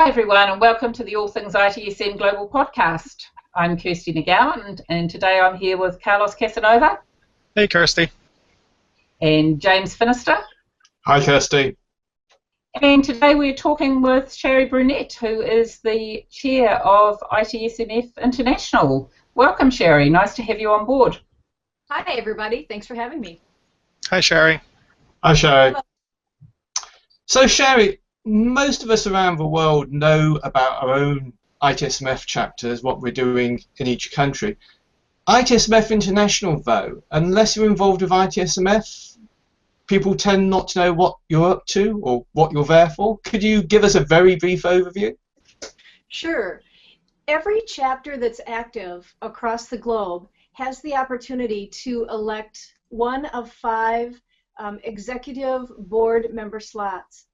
Hi everyone, and welcome to the All Things ITSM Global Podcast. I'm Kirsty McGowan, and today I'm here with Carlos Casanova. Hey Kirsty. And James Finister. Hi Kirsty. And today we're talking with Shari Brunette, who is the chair of ITSMF International. Welcome, Shari. Nice to have you on board. Hi everybody. Thanks for having me. Hi Shari. Hi Shari. So Shari, most of us around the world know about our own ITSMF chapters, what we're doing in each country. ITSMF International, though, unless you're involved with ITSMF, people tend not to know what you're up to or what you're there for. Could you give us a very brief overview? Sure. Every chapter that's active across the globe has the opportunity to elect one of 5 executive board member slots.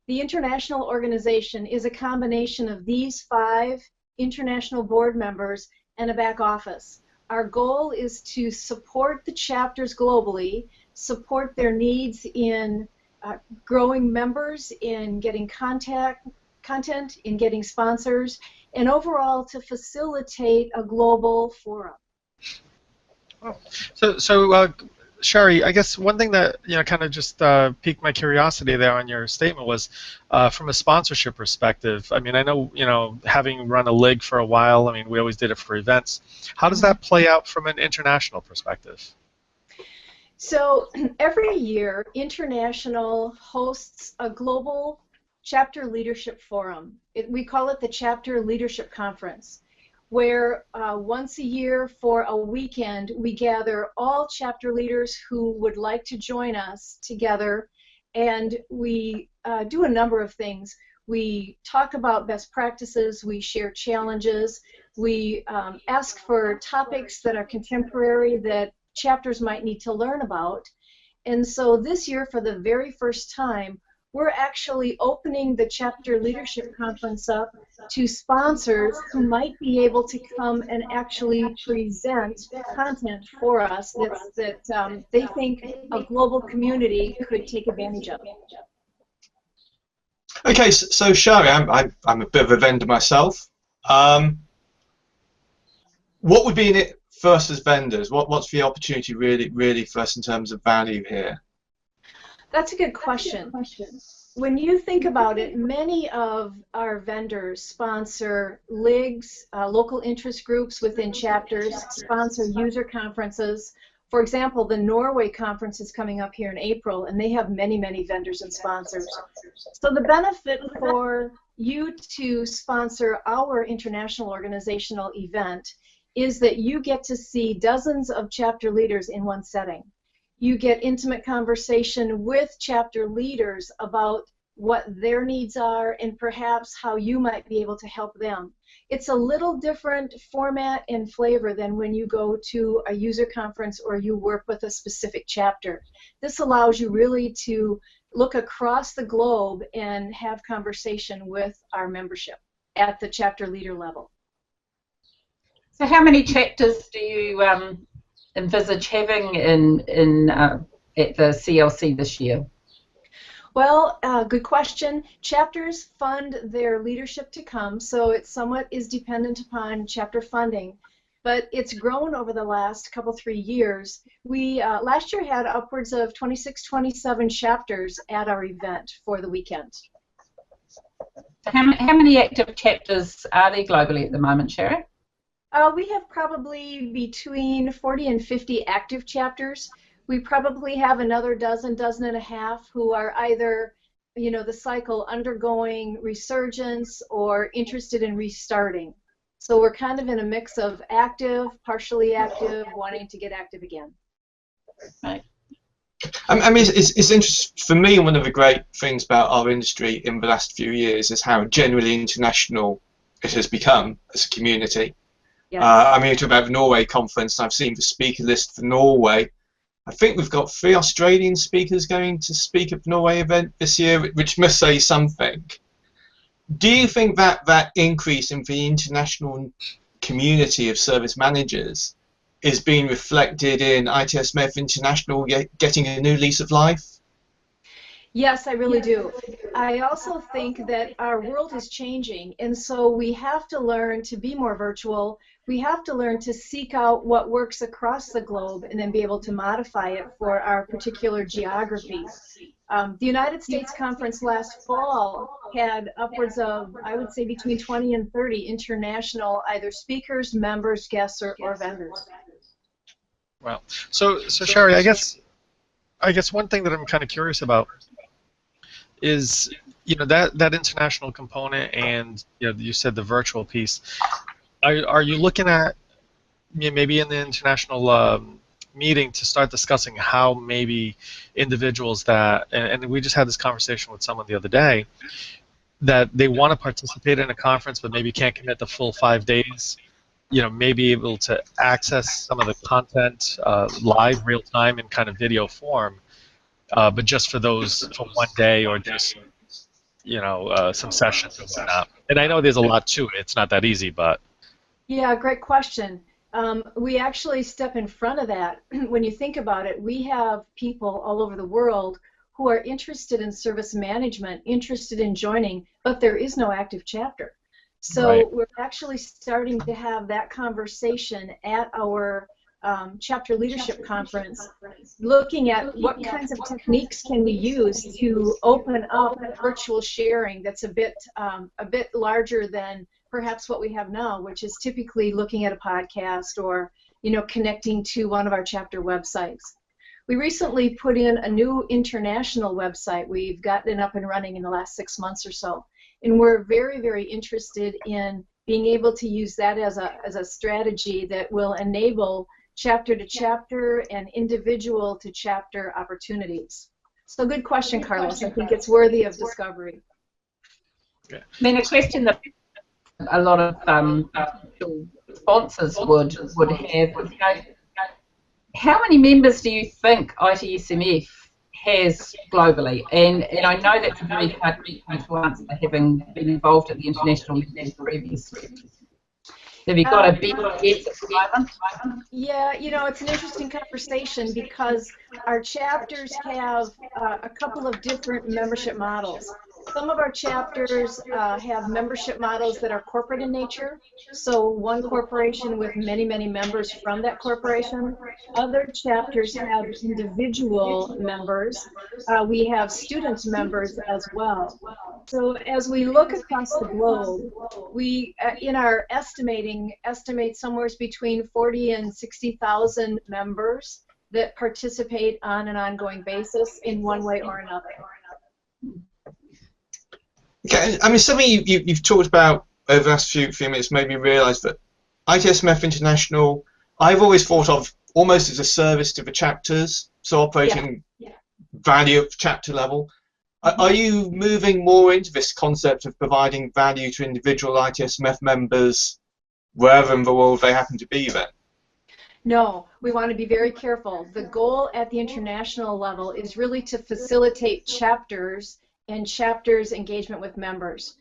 The international organization is a combination of these 5 international board members and a back office. Our goal is to support the chapters globally, support their needs in growing members, in getting content, in getting sponsors, and overall to facilitate a global forum. So Shari, I guess one thing that kind of just piqued my curiosity there on your statement was from a sponsorship perspective. I mean, I know having run a league for a while. I mean, we always did it for events. How does that play out from an international perspective? So every year, International hosts a global chapter leadership forum. We call it the Chapter Leadership Conference, where once a year for a weekend we gather all chapter leaders who would like to join us together, and we do a number of things. We talk about best practices, we share challenges, we ask for topics that are contemporary that chapters might need to learn about. And so this year, for the very first time, we're actually opening the Chapter Leadership Conference up to sponsors who might be able to come and actually present content for us that they think a global community could take advantage of. Okay, so Shari, I'm a bit of a vendor myself. What would be in it for us as vendors? What's the opportunity really for us in terms of value here? That's a good question. When you think about it, many of our vendors sponsor leagues, local interest groups within chapters, sponsor user conferences. For example, the Norway conference is coming up here in April, and they have many vendors and sponsors. So the benefit for you to sponsor our international organizational event is that you get to see dozens of chapter leaders in one setting. You get intimate conversation with chapter leaders about what their needs are and perhaps how you might be able to help them. It's a little different format and flavor than when you go to a user conference or you work with a specific chapter. This allows you really to look across the globe and have conversation with our membership at the chapter leader level. So how many chapters do you envisage having at the CLC this year? Well, good question. Chapters fund their leadership to come, so it somewhat is dependent upon chapter funding, but it's grown over the last 3 years. We last year had upwards of 26, 27 chapters at our event for the weekend. How many active chapters are there globally at the moment, Shari? We have probably between 40 and 50 active chapters. We probably have another dozen and a half who are either, the cycle undergoing resurgence or interested in restarting. So we're kind of in a mix of active, partially active, wanting to get active again. Right. I mean, it's interesting for me. One of the great things about our industry in the last few years is how genuinely international it has become as a community. Yes. I mean, you talk about the Norway conference. I've seen the speaker list for Norway. I think we've got 3 Australian speakers going to speak at the Norway event this year, which must say something. Do you think that increase in the international community of service managers is being reflected in ITSMF International getting a new lease of life? Yes, I really do. I also think that our world is changing, and so we have to learn to be more virtual. We have to learn to seek out what works across the globe and then be able to modify it for our particular geography. The United States conference last fall had upwards of, I would say, between 20 and 30 international either speakers, members, guests, or vendors. Wow. So Shari, I guess one thing that I'm kind of curious about is, that international component, and you said the virtual piece. Are you looking at, maybe in the international meeting, to start discussing how maybe individuals that, and we just had this conversation with someone the other day, that they want to participate in a conference but maybe can't commit the full 5 days, may be able to access some of the content live, real time, in kind of video form, but just for one day, or just some sessions and whatnot. And I know there's a lot to it. It's not that easy, but Yeah, great question. We actually step in front of that. When you think about it, we have people all over the world who are interested in service management, interested in joining, but there is no active chapter. So right. we're actually starting to have that conversation at our chapter leadership conference, looking at what kinds of techniques can we use to open up virtual sharing that's a bit larger than perhaps what we have now, which is typically looking at a podcast or connecting to one of our chapter websites. We recently put in a new international website. We've gotten it up and running in the last 6 months or so, and we're very, very interested in being able to use that as a strategy that will enable chapter to chapter and individual to chapter opportunities. So good question, Carlos. I think it's worthy of discovery. I mean, a question that a lot of sponsors would have was, how many members do you think ITSMF has globally? And I know that's a very hard question to answer, having been involved at the international level previously. Have you got a big guess at the moment? Yeah, it's an interesting conversation because our chapters have a couple of different membership models. Some of our chapters have membership models that are corporate in nature, so one corporation with many, many members from that corporation. Other chapters have individual members. We have student members as well. So as we look across the globe, we, in our estimate somewhere between 40 and 60,000 members that participate on an ongoing basis in one way or another. Okay, I mean, something you've talked about over the last few minutes made me realise that ITSMF International, I've always thought of almost as a service to the chapters, so operating value at chapter level. Are you moving more into this concept of providing value to individual ITSMF members wherever in the world they happen to be then? No, we want to be very careful. The goal at the international level is really to facilitate chapters and chapters' engagement with members.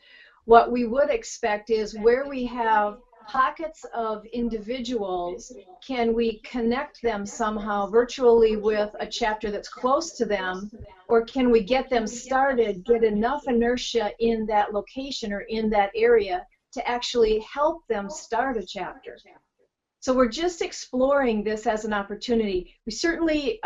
What we would expect is where we have pockets of individuals, can we connect them somehow virtually with a chapter that's close to them, or can we get them started, get enough inertia in that location or in that area to actually help them start a chapter? So we're just exploring this as an opportunity. We certainly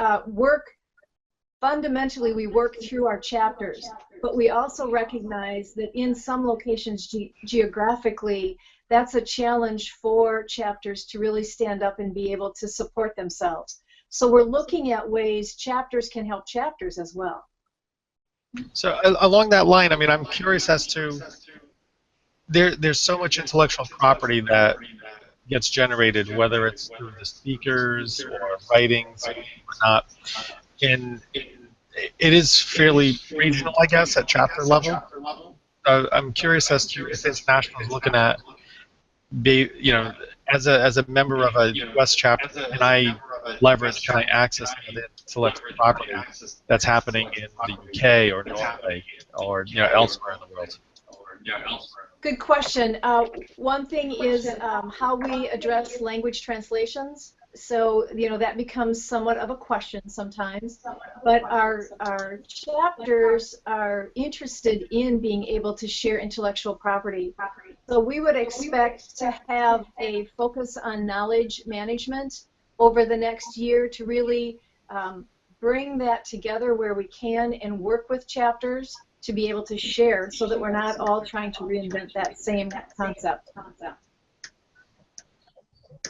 fundamentally we work through our chapters, but we also recognize that in some locations geographically, that's a challenge for chapters to really stand up and be able to support themselves. So we're looking at ways chapters can help chapters as well. So along that line, I mean, I'm curious as to, there's so much intellectual property that gets generated, whether it's through the speakers or writings or not. And it is fairly regional, I guess, at chapter level. I'm curious as to if international is looking at, as a member of a U.S. chapter, can I access some of the intellectual property that's happening in the UK or Norway or elsewhere in the world? Good question. One thing is how we address language translations. so, you know, that becomes somewhat of a question sometimes, but our chapters are interested in being able to share intellectual property. So we would expect to have a focus on knowledge management over the next year to really bring that together where we can and work with chapters to be able to share so that we're not all trying to reinvent that same concept.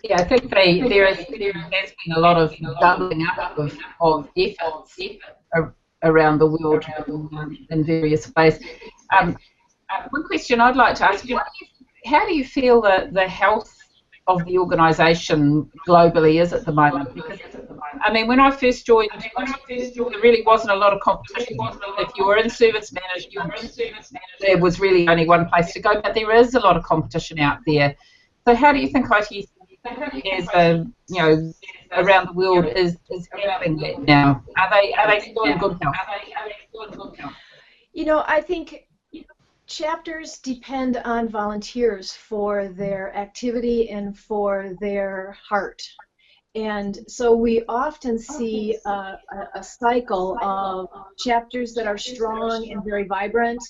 Yeah, I think there has been a lot of doubling up of efforts around the world in various ways. One question I'd like to ask you, how do you feel that the health of the organisation globally is at the moment? Because, I mean, when I first joined, there really wasn't a lot of competition. If you were in service management, there was really only one place to go, but there is a lot of competition out there. So how do you think ITSM as you know, around the world is handling that now? Are they still in good health? You know, I think chapters depend on volunteers for their activity and for their heart. And so we often see a cycle of chapters that are strong and very vibrant.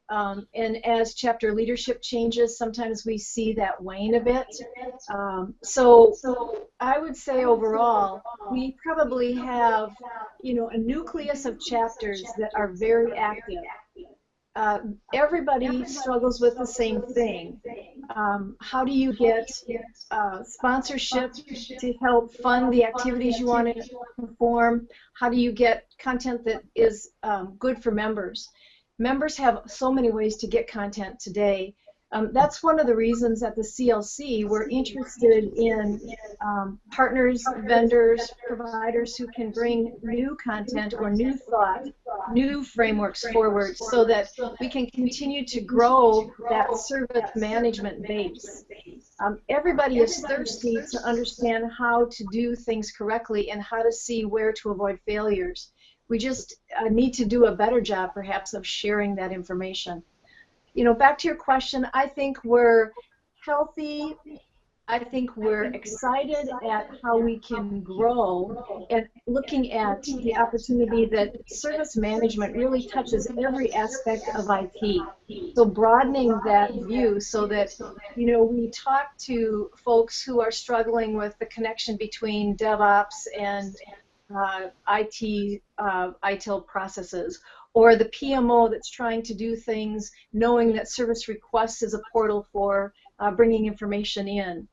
And as chapter leadership changes, sometimes we see that wane a bit. So I would say overall, we probably have, you know, a nucleus of chapters that are very active. Everybody struggles with the same thing. How do you get sponsorship to help fund the activities you want to perform? How do you get content that is good for members? Members have so many ways to get content today. That's one of the reasons at the CLC we're interested in partners, vendors, providers who can bring new content or new thought, new frameworks forward so that we can continue to grow that service management base. Everybody is thirsty to understand how to do things correctly and how to see where to avoid failures. We just need to do a better job, perhaps, of sharing that information. You know, back to your question, I think we're healthy. I think we're excited at how we can grow and looking at the opportunity that service management really touches every aspect of IT. So broadening that view so that, you know, we talk to folks who are struggling with the connection between DevOps and IT, ITIL processes, or the PMO that's trying to do things knowing that service requests is a portal for bringing information in.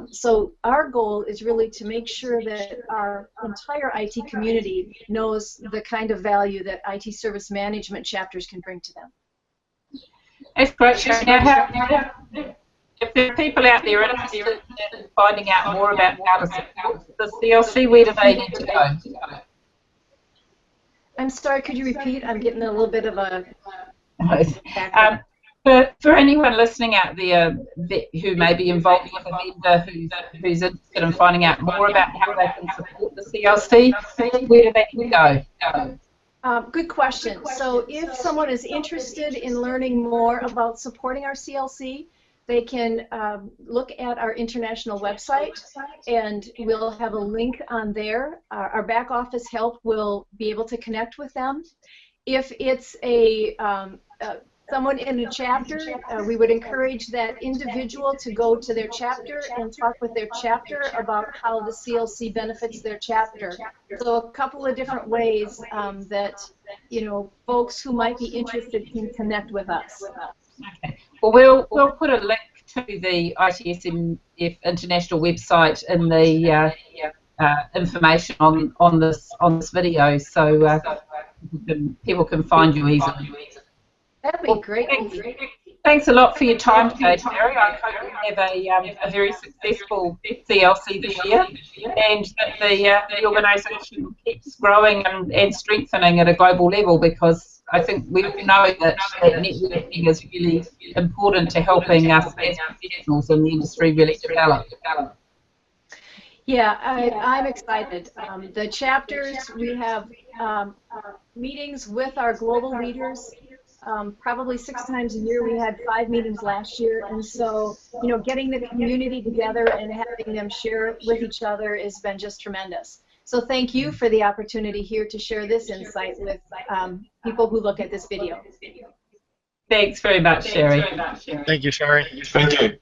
So our goal is really to make sure that our entire IT community knows the kind of value that IT service management chapters can bring to them. That's great. Now, if there are people out there interested in finding out more about how to support the CLC, where do they need to go? I'm sorry, could you repeat? I'm getting a little bit of a for anyone listening out there who may be involved with a vendor who's interested in finding out more about how they can support the CLC, where do they go? Good question. So if someone is interested in learning more about supporting our CLC, they can look at our international website, and we'll have a link on there. Our back office help will be able to connect with them. If it's someone in a chapter, we would encourage that individual to go to their chapter and talk with their chapter about how the CLC benefits their chapter. So a couple of different ways that, you know, folks who might be interested can connect with us. Okay. Well, we'll put a link to the ITSMF international website in the information on this video, so people can find you easily. That'd be great. Thanks a lot for your time today, Shari. I hope you have a very successful CLC this year, and that the organisation keeps growing and strengthening at a global level, because I think we all know that networking is really important to helping us as professionals in the industry really develop. Yeah, I'm excited. The chapters, we have meetings with our global leaders probably 6 times a year. We had 5 meetings last year, and so, you know, getting the community together and having them share with each other has been just tremendous. So thank you for the opportunity here to share this insight with people who look at this video. Thanks very much, Shari. Thank you, Shari. Thank you.